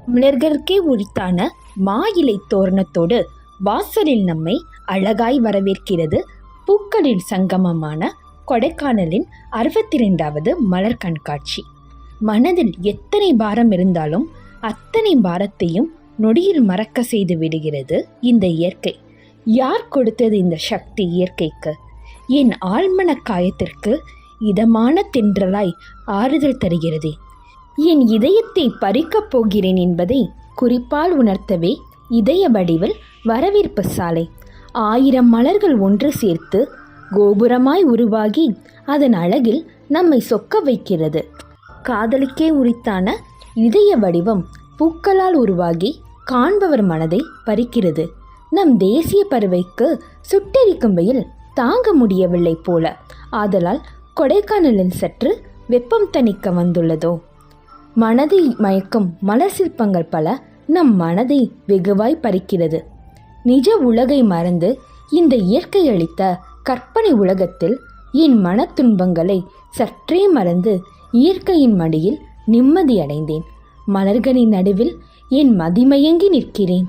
தமிழர்களுக்கே உரித்தான மா இலை தோரணத்தோடு வாசலில் நம்மை அழகாய் வரவேற்கிறது பூக்களின் சங்கமமான கொடைக்கானலின் 62வது மலர் கண்காட்சி. மனதில் எத்தனை பாரம் இருந்தாலும் அத்தனை பாரத்தையும் நொடியில் மறக்க செய்து விடுகிறது இந்த இயற்கை. யார் கொடுத்தது இந்த சக்தி இயற்கைக்கு? என் ஆழ்மன காயத்திற்கு இதமான தென்றலாய் ஆறுதல் தருகிறது. என் இதயத்தை பறிக்கப் போகிறேன் என்பதை குறிப்பால் உணர்த்தவே இதய வடிவில் வரவேற்பு சாலை 1000 மலர்கள் ஒன்று சேர்த்து கோபுரமாய் உருவாகி அதன் அழகில் நம்மை சொக்க வைக்கிறது. காதலுக்கே உரித்தான இதய வடிவம் பூக்களால் உருவாகி காண்பவர் மனதை பறிக்கிறது. நம் தேசிய பறவைக்கு சுட்டெரிக்கும் வெயில் தாங்க முடியவில்லை போல. ஆதலால் கொடைக்கானலில் சற்று வெப்பம் தணிக்க வந்துள்ளதோ. மனதை மயக்கும் மலர் சிற்பங்கள் பல நம் மனதை வெகுவாய் பறிக்கிறது. நிஜ உலகை மறந்து இந்த இயற்கை அளித்த கற்பனை உலகத்தில் என் மன துன்பங்களை சற்றே மறந்து இயற்கையின் மடியில் நிம்மதி அடைந்தேன். மலர்களின் நடுவில் என் மதிமயங்கி நிற்கிறேன்.